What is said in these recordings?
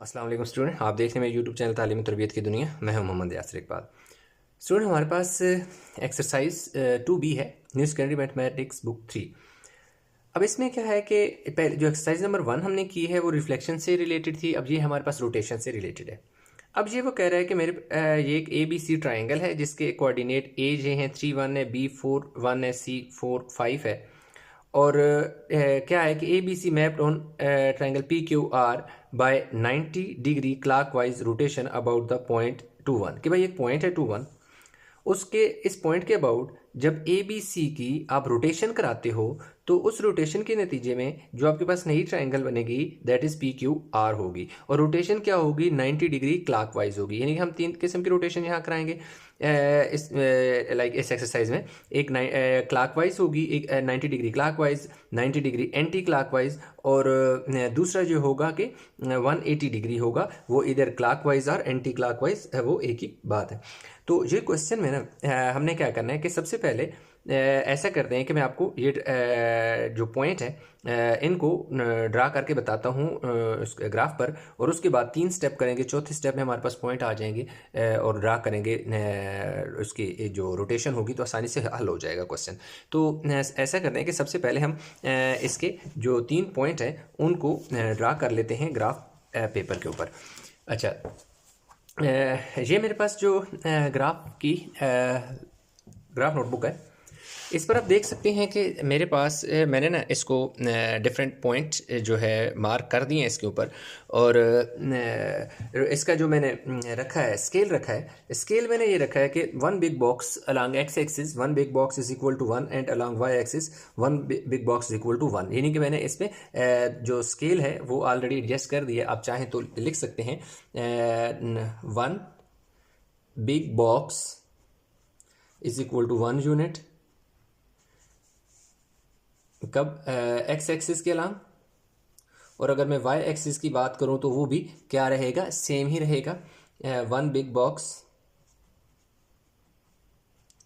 अस्सलाम वालेकुम स्टूडेंट, आप देख रहे हैं मेरे यूट्यूब चैनल तालीम तरबियत की दुनिया। मैं हूं मोहम्मद यासिर इकबाल। स्टूडेंट, हमारे पास एक्सरसाइज 2B है, न्यू सेकेंडरी मैथमेटिक्स बुक 3। अब इसमें क्या है कि पहले जो एक्सरसाइज नंबर 1 हमने की है वो रिफ्लेक्शन से रिलेटेड थी। अब ये हमारे पास रोटेशन से रिलेटेड है। अब ये वो कह रहा है कि ये एक ABC ट्राइंगल है जिसके कोऑर्डिनेट A ये हैं 3 1 है, B 4 1 है, C 4 5 है। और क्या है कि ABC mapped on triangle PQR by 90 degree clockwise rotation about the point 2 1। कि भाई एक पॉइंट है 2 1, उसके इस पॉइंट के अबाउट जब ABC की आप रोटेशन कराते हो तो उस रोटेशन के नतीजे में जो आपके पास नई ट्राइंगल बनेगी दैट इज PQR होगी। और रोटेशन क्या होगी? 90 डिग्री क्लॉकवाइज होगी। यानी कि हम 3 किस्म की रोटेशन यहाँ कराएंगे इस एक्सरसाइज में। एक क्लॉकवाइज होगी, एक 90 degree clockwise, 90 degree anti clockwise, और दूसरा जो होगा कि 180 डिग्री होगा। वो इधर क्लॉकवाइज और एंटी क्लॉकवाइज वो एक ही बात है। तो ये क्वेश्चन में ना हमने क्या करना है कि सबसे पहले ऐसा करते हैं कि मैं आपको ये जो पॉइंट है इनको ड्रा करके बताता हूँ उस ग्राफ पर, और उसके बाद 3 स्टेप करेंगे। चौथे स्टेप में हमारे पास पॉइंट आ जाएंगे और ड्रा करेंगे उसकी जो रोटेशन होगी तो आसानी से हल हो जाएगा क्वेश्चन। तो ऐसा करते हैं कि सबसे पहले हम इसके जो 3 पॉइंट हैं उनको ड्रा कर लेते हैं ग्राफ पेपर के ऊपर। अच्छा, ये मेरे पास जो ग्राफ नोटबुक है, इस पर आप देख सकते हैं कि मेरे पास मैंने ना इसको डिफरेंट पॉइंट जो है मार्क कर दिए हैं इसके ऊपर। और इसका जो मैंने रखा है स्केल रखा है, स्केल मैंने ये रखा है कि 1 big box along x axis 1 big box is equal to 1 and along y axis 1 big box is equal to 1। यानी कि मैंने इसमें जो स्केल है वो ऑलरेडी एडजस्ट कर दिया। आप चाहें तो लिख सकते हैं 1 big box is equal to 1 unit कब एक्स एक्सिस के अलांग, और अगर मैं वाई एक्सिस की बात करूं तो वो भी क्या रहेगा? सेम ही रहेगा। 1 बिग बॉक्स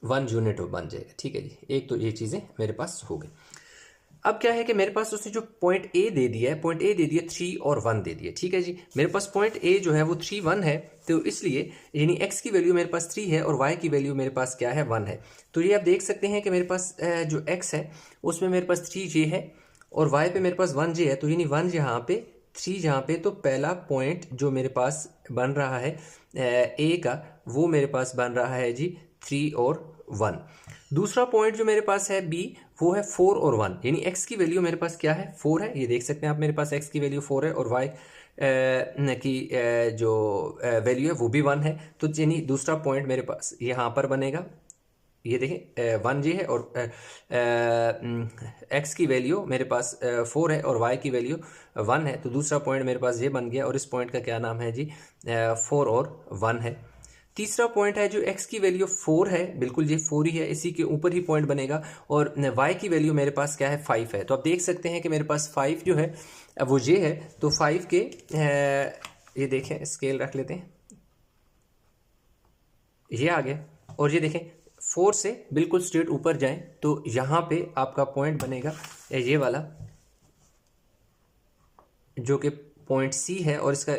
1 यूनिट बन जाएगा। ठीक है जी, एक तो ये चीज़ें मेरे पास हो गई। अब क्या है कि मेरे पास उसने जो पॉइंट ए दे दिया है, पॉइंट ए दे दिया 3 और 1 दे दिया। ठीक है जी, मेरे पास पॉइंट ए जो है वो 3 1 है, तो इसलिए यानी एक्स की वैल्यू मेरे पास 3 है और वाई की वैल्यू मेरे पास क्या है? 1 है। तो ये आप देख सकते हैं कि मेरे पास जो एक्स है उसमें मेरे पास 3J है और वाई पे मेरे पास 1J है। तो यानी 1 यहाँ पे 3 यहाँ पे, तो पहला पॉइंट जो मेरे पास बन रहा है ए का, वो मेरे पास बन रहा है जी 3 और 1। दूसरा पॉइंट जो मेरे पास है बी, वो है 4 और 1। यानी एक्स की वैल्यू मेरे पास क्या है? 4 है। ये देख सकते हैं आप, मेरे पास एक्स की वैल्यू 4 है और वाई की जो वैल्यू है वो भी 1 है। तो यानी दूसरा पॉइंट मेरे पास यहाँ पर बनेगा। ये देखें 1J है और एक्स की वैल्यू मेरे पास 4 है और वाई की वैल्यू 1 है। तो दूसरा पॉइंट मेरे पास ये बन गया और इस पॉइंट का क्या नाम है जी? 4 और 1 है। तीसरा पॉइंट है जो x की वैल्यू 4 है, बिल्कुल ये 4 ही है, इसी के ऊपर ही पॉइंट बनेगा। और y की वैल्यू मेरे पास क्या है? 5 है। तो आप देख सकते हैं कि मेरे पास 5 जो है वो ये है। तो 5 के ये देखें, स्केल रख लेते हैं, ये आ गया। और ये देखें 4 से बिल्कुल स्ट्रेट ऊपर जाएं तो यहाँ पे आपका पॉइंट बनेगा ये वाला, जो कि पॉइंट सी है। और इसका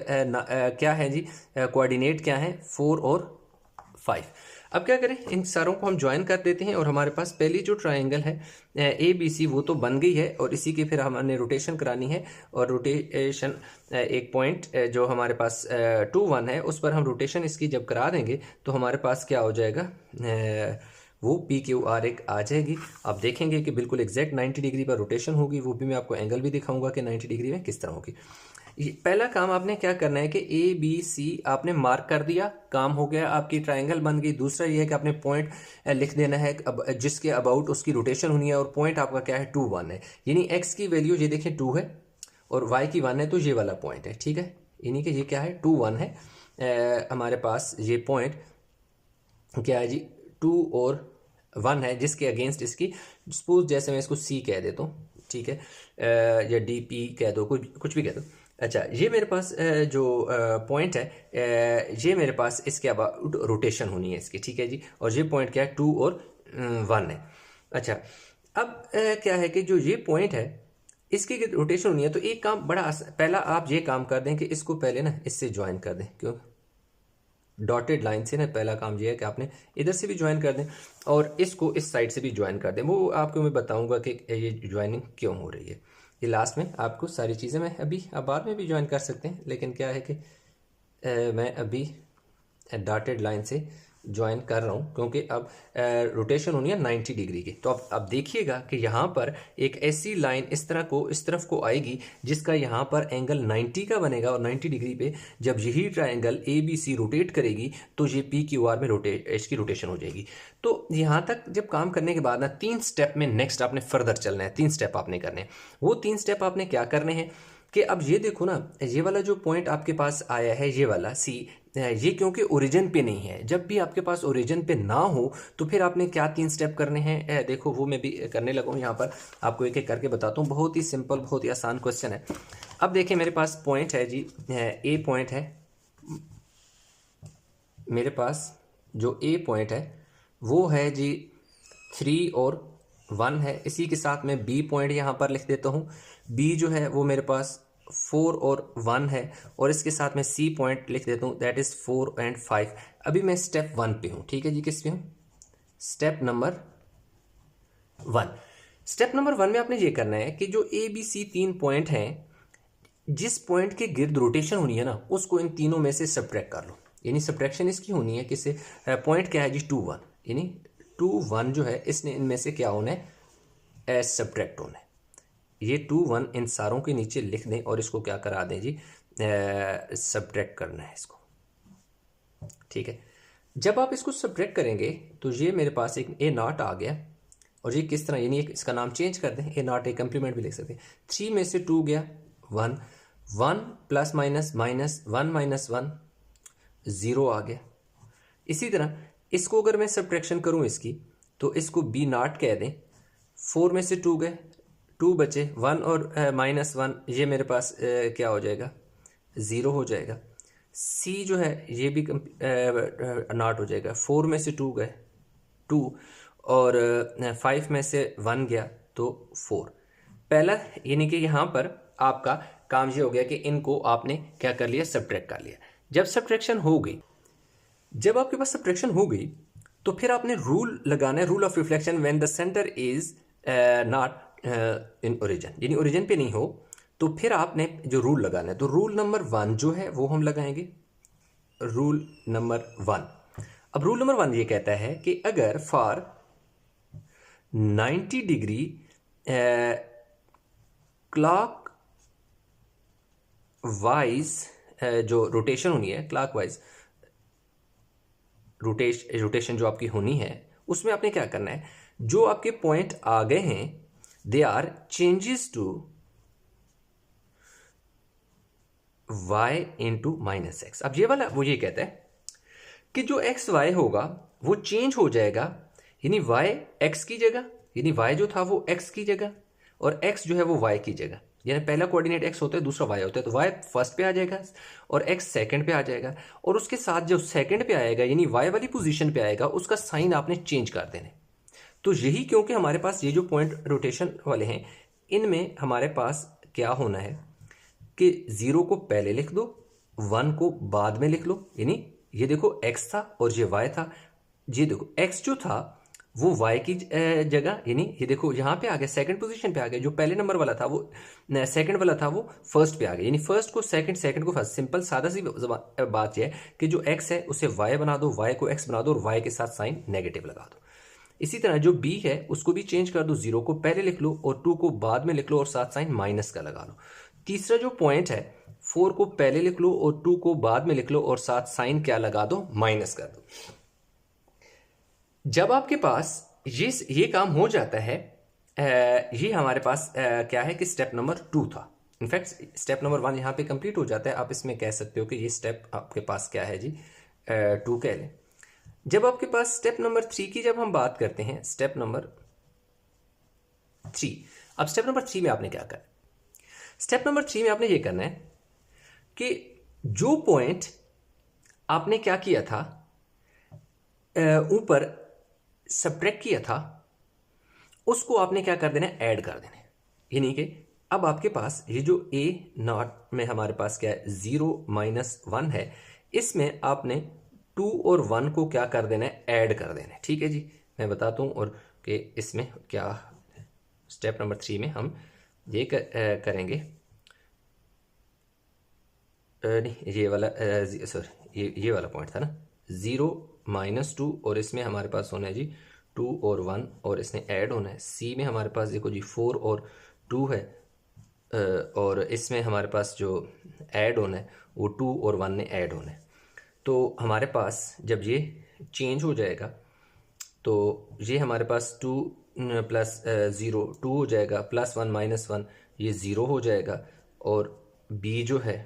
क्या है जी? कोऑर्डिनेट क्या है? 4 और 5। अब क्या करें, इन सारों को हम ज्वाइन कर देते हैं और हमारे पास पहली जो ट्राइंगल है ABC वो तो बन गई है। और इसी की फिर हमने रोटेशन करानी है। और रोटेशन एक पॉइंट जो हमारे पास 2 1 है उस पर हम रोटेशन इसकी जब करा देंगे तो हमारे पास क्या हो जाएगा? वो PQR एक आ जाएगी। आप देखेंगे कि बिल्कुल एग्जैक्ट 90 डिग्री पर रोटेशन होगी। वो भी मैं आपको एंगल भी दिखाऊंगा कि 90 डिग्री में किस तरह होगी। पहला काम आपने क्या करना है कि ABC आपने मार्क कर दिया, काम हो गया, आपकी ट्राइंगल बन गई। दूसरा ये है कि आपने पॉइंट लिख देना है जिसके अबाउट उसकी रोटेशन होनी है। और पॉइंट आपका क्या है? 2 1 है। यानी एक्स की वैल्यू ये देखें 2 है और वाई की 1 है, तो ये वाला पॉइंट है। ठीक है, यानी कि ये क्या है? 2 1 है। हमारे पास ये पॉइंट क्या है जी? 2 और 1 है, जिसके अगेंस्ट इसकी सपोज जैसे मैं इसको C कह देता हूँ। ठीक है, या DP कह दो, कुछ भी कह दो। अच्छा, ये मेरे पास जो पॉइंट है ये मेरे पास इसके अबाउट रोटेशन होनी है इसकी। ठीक है जी, और ये पॉइंट क्या है? 2 और 1 है। अच्छा, अब क्या है कि जो ये पॉइंट है इसकी रोटेशन होनी है तो एक काम बड़ा पहला आप ये काम कर दें कि इसको पहले ना इससे ज्वाइन कर दें, क्यों डॉटेड लाइन से ना पहला काम ये है कि आपने इधर से भी ज्वाइन कर दें और इसको इस साइड से भी ज्वाइन कर दें। वो आपको मैं बताऊंगा कि ये ज्वाइनिंग क्यों हो रही है। ये लास्ट में आपको सारी चीज़ें मैं अभी अब बाद में भी ज्वाइन कर सकते हैं, लेकिन क्या है कि मैं अभी डॉटेड लाइन से ज्वाइन कर रहा हूँ क्योंकि अब रोटेशन होनी है 90 डिग्री की। तो अब देखिएगा कि यहाँ पर एक ऐसी लाइन इस तरफ को आएगी जिसका यहाँ पर एंगल 90 का बनेगा और 90 डिग्री पे जब यही ट्रायंगल ABC रोटेट करेगी तो ये PQR में इसकी रोटेशन हो जाएगी। तो यहाँ तक जब काम करने के बाद ना 3 स्टेप में नेक्स्ट आपने फर्दर चलना है। 3 स्टेप आपने करने हैं। वो 3 स्टेप आपने क्या करने हैं कि अब ये देखो ना, ये वाला जो पॉइंट आपके पास आया है ये वाला C, ये क्योंकि ओरिजिन पे नहीं है। जब भी आपके पास ओरिजिन पे ना हो तो फिर आपने क्या 3 स्टेप करने हैं, देखो वो मैं भी करने लगा हूँ। यहाँ पर आपको एक एक करके बताता हूँ। बहुत ही सिंपल, बहुत ही आसान क्वेश्चन है। अब देखिए मेरे पास पॉइंट है जी, A पॉइंट है मेरे पास। जो A पॉइंट है वो है जी 3 और 1 है। इसी के साथ मैं B पॉइंट यहाँ पर लिख देता हूँ। B जो है वो मेरे पास 4 और 1 है और इसके साथ मैं C पॉइंट लिख देता हूँ, दैट इज़ 4 एंड 5। अभी मैं स्टेप 1 पे हूँ, ठीक है जी। किस पे हूँ? Step number 1। स्टेप नंबर 1 में आपने ये करना है कि जो ABC 3 पॉइंट हैं, जिस पॉइंट के गिर्द रोटेशन होनी है ना उसको इन तीनों में से सब्ट्रैक्ट कर लो। यानी सब्ट्रैक्शन इसकी होनी है किससे? पॉइंट क्या है जी? 2 1, यानी 2 1 जो है इसने इनमें से क्या होना है? सब्ट्रैक्ट होना है। ये 2 1 इन सारों के नीचे लिख दें और इसको क्या करा दें जी? सब्ट्रैक्ट करना है इसको, ठीक है। जब आप इसको सब्ट्रैक्ट करेंगे तो ये मेरे पास एक A0 आ गया और ये किस तरह, यानी इसका नाम चेंज कर दें, A0 एक कंप्लीमेंट भी लिख सकते हैं। 3 में से 2 गया 1, 1 प्लस माइनस माइनस 1 माइनस 1 0 आ गया। इसी तरह इसको अगर मैं सब्ट्रैक्शन करूं इसकी तो इसको B0 कह दें। 4 में से 2 गए, 2 बचे, 1 और माइनस 1 ये मेरे पास क्या हो जाएगा? 0 हो जाएगा। C जो है ये भी नॉट हो जाएगा। 4 में से 2 गए 2 और 5 में से 1 गया तो 4। पहला यानी कि यहाँ पर आपका काम ये हो गया कि इनको आपने क्या कर लिया? सब्ट्रैक्ट कर लिया। जब सब्ट्रैक्शन हो गई, जब आपके पास सब्ट्रैक्शन हो गई तो फिर आपने रूल लगाना है, rule of reflection when the centre is not in origin, यानी ओरिजिन पे नहीं हो तो फिर आपने जो रूल लगाना है। तो रूल नंबर 1 जो है वो हम लगाएंगे, रूल नंबर 1। अब रूल नंबर 1 ये कहता है कि अगर फॉर 90 डिग्री क्लॉक वाइज जो रोटेशन होनी है, क्लॉक वाइज रोटेशन जो आपकी होनी है, उसमें आपने क्या करना है? जो आपके पॉइंट आ गए हैं they are changes to y into minus x. अब ये वाला वो ये कहता है कि जो एक्स वाई होगा वो चेंज हो जाएगा, यानी y x की जगह, यानी y जो था वो x की जगह और x जो है वो y की जगह। यानी पहला कोऑर्डिनेट x होता है, दूसरा y होता है, तो y फर्स्ट पे आ जाएगा और x सेकंड पे आ जाएगा। और उसके साथ जो सेकंड पे आएगा यानी y वाली पोजीशन पे आएगा उसका साइन आपने चेंज कर देना। तो यही क्योंकि हमारे पास ये जो पॉइंट रोटेशन वाले हैं इनमें हमारे पास क्या होना है कि 0 को पहले लिख दो, 1 को बाद में लिख लो। यानी ये देखो x था और ये y था, ये देखो x जो था वो y की जगह, यानी ये देखो यहाँ पे आ गया, सेकंड पोजीशन पे आ गया। जो पहले नंबर वाला था वो सेकंड वाला था वो फर्स्ट पे आ गया, यानी फर्स्ट को सेकंड, सेकंड को फर्स्ट। सिंपल सादा सी बात यह है कि जो x है उसे y बना दो, y को x बना दो और y के साथ साइन नेगेटिव लगा दो। इसी तरह जो b है उसको भी चेंज कर दो, 0 को पहले लिख लो और 2 को बाद में लिख लो और साथ साइन माइनस का लगा लो। तीसरा जो पॉइंट है 4 को पहले लिख लो और 2 को बाद में लिख लो और साथ साइन क्या लगा दो? माइनस कर दो। जब आपके पास ये काम हो जाता है, ये हमारे पास क्या है कि स्टेप नंबर 2 था। इनफैक्ट स्टेप नंबर 1 यहाँ पे कंप्लीट हो जाता है। आप इसमें कह सकते हो कि ये स्टेप आपके पास क्या है जी? 2 कह लें। जब आपके पास स्टेप नंबर 3 की जब हम बात करते हैं, स्टेप नंबर 3। अब स्टेप नंबर 3 में आपने क्या करना है? स्टेप नंबर 3 में आपने ये करना है कि जो पॉइंट आपने क्या किया था, ऊपर सब्ट्रैक्ट किया था, उसको आपने क्या कर देना है? ऐड कर देना है। यानी कि अब आपके पास ये जो ए नॉट में हमारे पास क्या है 0 - 1 है, इसमें आपने 2 और 1 को क्या कर देना है, ऐड कर देना है। ठीक है जी, मैं बताता हूँ और कि इसमें क्या स्टेप नंबर 3 में हम ये करेंगे। नहीं, ये वाला सॉरी ये वाला पॉइंट था ना, 0 - 2 और इसमें हमारे पास होना है जी 2 और 1 और इसने ऐड होना है। सी में हमारे पास देखो जी 4 और 2 है और इसमें हमारे पास जो ऐड होना है वो 2 और 1 ने ऐड होना है। तो हमारे पास जब ये चेंज हो जाएगा तो ये हमारे पास 2 + 0 2 हो जाएगा, +1 - 1 ये 0 हो जाएगा और बी जो है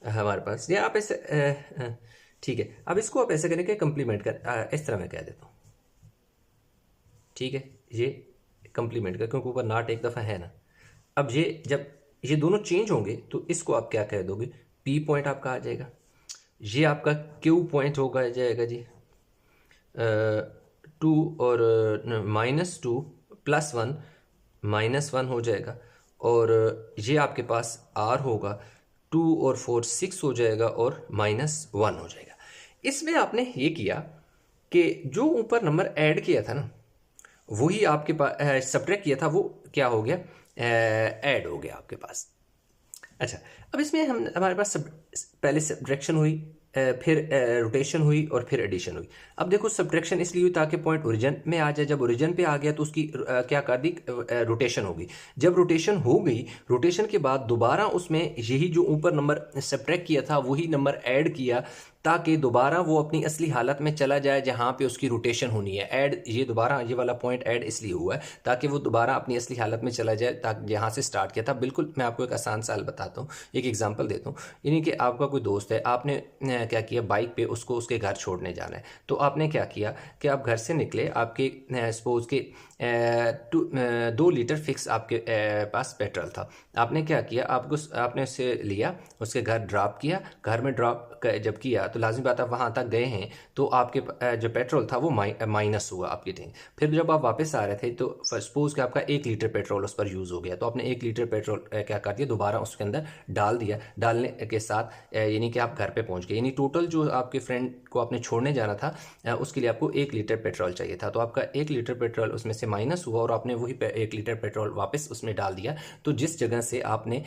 हमारे पास ये आप ऐसे ठीक है। अब इसको आप ऐसे करें कि कंप्लीमेंट कर इस तरह मैं कह देता हूँ। ठीक है, ये कंप्लीमेंट कर क्योंकि ऊपर नॉट एक दफ़ा है ना। अब ये जब ये दोनों चेंज होंगे तो इसको आप क्या कह दोगे, पी पॉइंट आपका आ जाएगा, ये आपका क्यू पॉइंट होगा जाएगा जी 2 और -2 +1 -1 हो जाएगा और ये आपके पास आर होगा 2 और 4 6 हो जाएगा और -1 हो जाएगा। इसमें आपने ये किया कि जो ऊपर नंबर ऐड किया था ना वही आपके पास सब्ट्रैक्ट किया था वो क्या हो गया, ऐड हो गया आपके पास। अच्छा, अब इसमें हम हमारे पास पहले सब्ट्रैक्शन हुई, फिर रोटेशन हुई और फिर एडिशन हुई। अब देखो सब्ट्रैक्शन इसलिए हुई ताकि पॉइंट ओरिजिन में आ जाए, जब ओरिजिन पे आ गया तो उसकी क्या कर दी, रोटेशन होगी। जब रोटेशन हो गई, रोटेशन के बाद दोबारा उसमें यही जो ऊपर नंबर सब्ट्रैक्ट किया था वही नंबर ऐड किया ताकि दोबारा वो अपनी असली हालत में चला जाए जहाँ पे उसकी रोटेशन होनी है। ऐड ये दोबारा ये वाला पॉइंट ऐड इसलिए हुआ है ताकि वो दोबारा अपनी असली हालत में चला जाए ताकि जहाँ से स्टार्ट किया था। बिल्कुल मैं आपको एक आसान साल बताता हूँ, एक एग्जांपल देता हूँ। यानी कि आपका कोई दोस्त है, आपने क्या किया, बाइक पे उसको उसके घर छोड़ने जाना है। तो आपने क्या किया कि आप घर से निकले, आपके सपोज के 2 लीटर फिक्स आपके पास पेट्रोल था। आपने क्या किया, आपने उससे लिया, उसके घर ड्रॉप किया। घर में ड्रॉप जब किया तो लाजमी बात है वहाँ तक गए हैं तो आपके जो पेट्रोल था वो माइनस हुआ आपकी टैंक। फिर जब आप वापस आ रहे थे तो सपोज कि आपका 1 लीटर पेट्रोल उस पर यूज़ हो गया, तो आपने 1 लीटर पेट्रोल क्या कर दिया, दोबारा उसके अंदर डाल दिया। डालने के साथ यानी कि आप घर पे पहुँच गए, यानी टोटल जो आपके फ्रेंड को आपने छोड़ने जाना था उसके लिए आपको 1 लीटर पेट्रोल चाहिए था। तो आपका 1 लीटर पेट्रोल उसमें से माइनस हुआ और आपने वही 1 लीटर पेट्रोल वापस उसमें डाल दिया। तो जिस जगह से आपने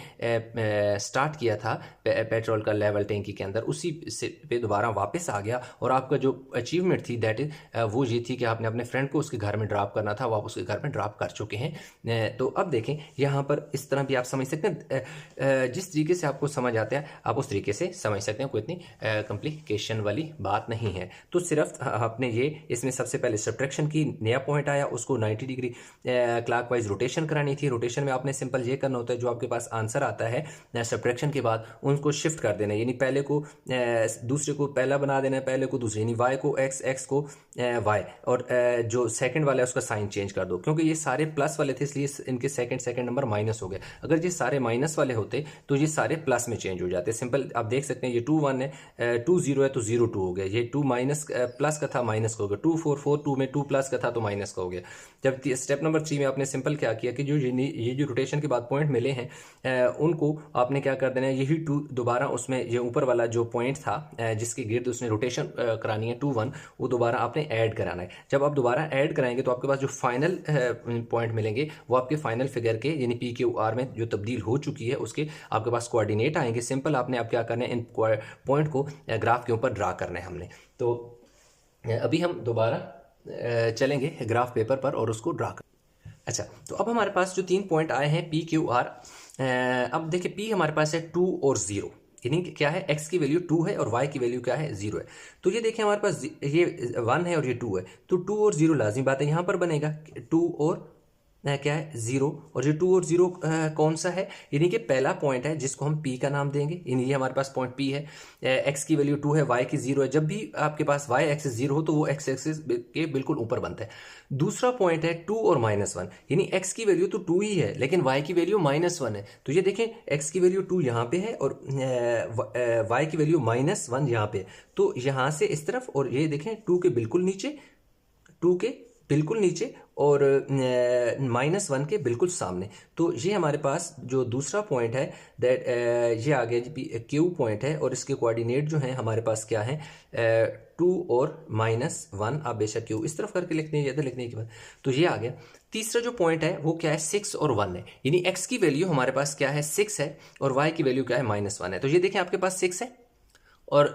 स्टार्ट किया था पेट्रोल का लेवल टैंकी के अंदर, उसी से पे दोबारा वापस आ गया और आपका जो अचीवमेंट थी दैट इज वो ये थी कि आपने अपने फ्रेंड को उसके घर में ड्रॉप करना था, वो आप उसके घर में ड्रॉप कर चुके हैं। तो अब देखें यहाँ पर इस तरह भी आप समझ सकते हैं, जिस तरीके से आपको समझ आता है आप उस तरीके से समझ सकते हैं, कोई इतनी कॉम्प्लिकेशन वाली बात नहीं है। तो सिर्फ आपने ये इसमें सबसे पहले सब्ट्रैक्शन की, नया पॉइंट आया उसको 90 डिग्री क्लॉकवाइज रोटेशन करानी थी। रोटेशन में आपने सिंपल ये करना होता है, जो आपके पास आंसर आता है सब्ट्रैक्शन के बाद उनको शिफ्ट कर देना है, यानी पहले को दूसरे को पहला बना देना है, पहले को दूसरे, यानी वाई को एक्स, एक्स को वाई, और जो सेकंड वाला है उसका साइन चेंज कर दो। क्योंकि ये सारे प्लस वाले थे इसलिए इनके सेकंड नंबर माइनस हो गए। अगर ये सारे माइनस वाले होते तो ये सारे प्लस में चेंज हो जाते। सिंपल आप देख सकते हैं, ये 2 1 है, 2 0 है तो 0 2 हो गया। ये 2 माइनस प्लस का था माइनस का हो गया, 2 4 4 2 में 2 प्लस का था तो माइनस का हो गया। जब स्टेप नंबर 3 में आपने सिंपल क्या किया कि ये जो रोटेशन के बाद पॉइंट मिले हैं उनको आपने क्या कर देना है, यही 2 दोबारा उसमें ये ऊपर वाला जो पॉइंट था जिसके गिर्द उसने रोटेशन करानी है 2 1, वो दोबारा आपने ऐड कराना है। जब आप दोबारा ऐड कराएंगे तो आपके पास जो फाइनल पॉइंट मिलेंगे वो आपके फाइनल फिगर के, यानी पी क्यू आर में जो तब्दील हो चुकी है उसके आपके पास कोऑर्डिनेट आएंगे। सिंपल आपने आप क्या करना है, इन पॉइंट को ग्राफ के ऊपर ड्रा करना है हमने। तो अभी हम दोबारा चलेंगे ग्राफ पेपर पर और उसको ड्रा कर। अच्छा, तो अब हमारे पास जो 3 पॉइंट आए हैं पी क्यू आर, अब देखिए पी हमारे पास है 2 और 0, यानी क्या है, x की वैल्यू 2 है और y की वैल्यू क्या है, 0 है। तो ये देखिए हमारे पास ये 1 है और ये 2 है, तो 2 और 0 लाजमी बात है यहाँ पर बनेगा, 2 और क्या है 0, और ये 2 और 0 कौन सा है, यानी कि पहला पॉइंट है जिसको हम p का नाम देंगे, यानी ये हमारे पास पॉइंट p है, x की वैल्यू 2 है, y की 0 है। जब भी आपके पास y एक्सिस 0 हो तो वो x एक्सिस के बिल्कुल ऊपर बनता है। दूसरा पॉइंट है 2 और -1, यानी x की वैल्यू तो 2 ही है लेकिन y की वैल्यू -1 है। तो ये देखें x की वैल्यू 2 यहाँ पे है और y की वैल्यू -1 यहाँ पे, तो यहाँ से इस तरफ, और ये देखें 2 के बिल्कुल नीचे, 2 के बिल्कुल नीचे और -1 के बिल्कुल सामने। तो ये हमारे पास जो दूसरा पॉइंट है दैट ये आगे क्यू पॉइंट है और इसके कोऑर्डिनेट जो हैं हमारे पास क्या है 2 और -1। आप बेशक क्यू इस तरफ करके लिखते हैं, ज़्यादा लिखने के बाद तो ये आ गया। तीसरा जो पॉइंट है वो क्या है 6 और 1 है, यानी x की वैल्यू हमारे पास क्या है 6 है और y की वैल्यू क्या है -1 है। तो ये देखें आपके पास 6 है और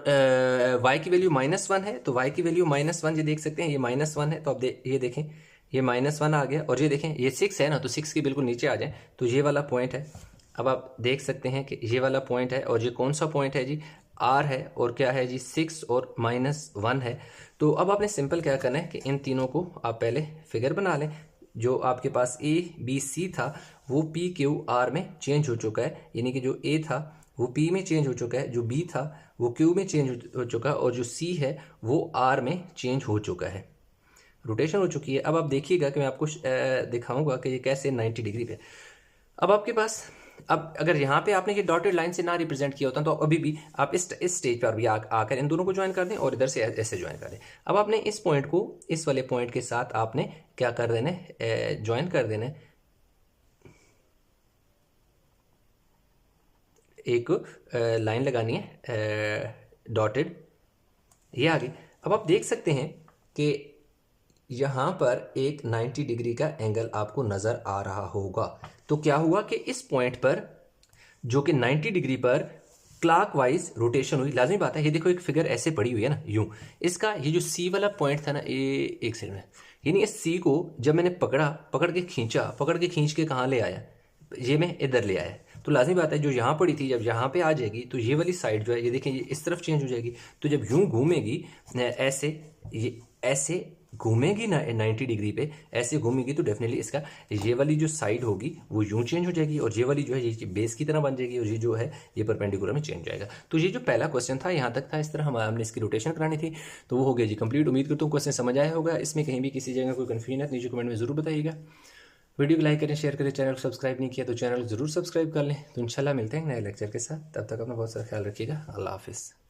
y की वैल्यू -1 है, तो y की वैल्यू -1 ये देख सकते हैं, ये -1 है। तो अब ये देखें ये -1 आ गया और ये देखें ये 6 है ना, तो 6 के बिल्कुल नीचे आ जाए तो ये वाला पॉइंट है। अब आप देख सकते हैं कि ये वाला पॉइंट है और ये कौन सा पॉइंट है जी r है और क्या है जी 6 और -1 है। तो अब आपने सिंपल क्या करना है कि इन तीनों को आप पहले फिगर बना लें। जो आपके पास ए बी सी था वो पी क्यू आर में चेंज हो चुका है, यानी कि जो ए था वो पी में चेंज हो चुका है, जो बी था वो क्यू में चेंज हो चुका है और जो सी है वो आर में चेंज हो चुका है, रोटेशन हो चुकी है। अब आप देखिएगा कि मैं आपको दिखाऊंगा कि ये कैसे 90 डिग्री पे। अब आपके पास अब अगर यहाँ पे आपने ये डॉटेड लाइन से ना रिप्रेजेंट किया होता तो अभी भी आप इस स्टेज पर भी आकर इन दोनों को ज्वाइन कर दें और इधर से ऐसे ज्वाइन कर दें। अब आपने इस पॉइंट को इस वाले पॉइंट के साथ आपने क्या कर देना है ज्वाइन कर देना है, एक लाइन लगानी है डॉटेड, ये आगे। अब आप देख सकते हैं कि यहाँ पर एक 90 डिग्री का एंगल आपको नज़र आ रहा होगा। तो क्या हुआ कि इस पॉइंट पर जो कि 90 डिग्री पर क्लॉकवाइज रोटेशन हुई, लाजमी बात है। ये देखो एक फिगर ऐसे पड़ी हुई है ना यूं, इसका ये जो सी वाला पॉइंट था ना ये एक सेकंड में, यानी इस सी को जब मैंने पकड़ के खींच के कहाँ ले आया, ये मैं इधर ले आया। तो लाजमी बात है जो यहाँ पड़ी थी जब यहाँ पे आ जाएगी तो ये वाली साइड जो है ये देखें ये इस तरफ चेंज हो जाएगी। तो जब यूं घूमेगी ऐसे, ये ऐसे घूमेगी ना 90 डिग्री पे ऐसे घूमेगी तो डेफिनेटली इसका ये वाली जो साइड होगी वो यूं चेंज हो जाएगी और ये वाली जो है ये बेस की तरह बन जाएगी और ये जो है ये परपेंडिकुलर में चेंज हो जाएगा। तो ये जो पहला क्वेश्चन था यहाँ तक था, इस तरह हमने इसकी रोटेशन करानी थी। तो वो हो गया जी कंप्लीट। उम्मीद करता हूँ क्वेश्चन समझ आया होगा। इसमें कहीं भी किसी जगह कोई कन्फ्यूजन है नीचे कमेंट में जरूर बताइएगा। वीडियो को लाइक करें, शेयर करें, चैनल को सब्सक्राइब नहीं किया तो चैनल को जरूर सब्सक्राइब कर लें। तो इंशाल्लाह मिलते हैं नए लेक्चर के साथ, तब तक अपना बहुत सारा ख्याल रखिएगा। अल्लाह हाफिज़।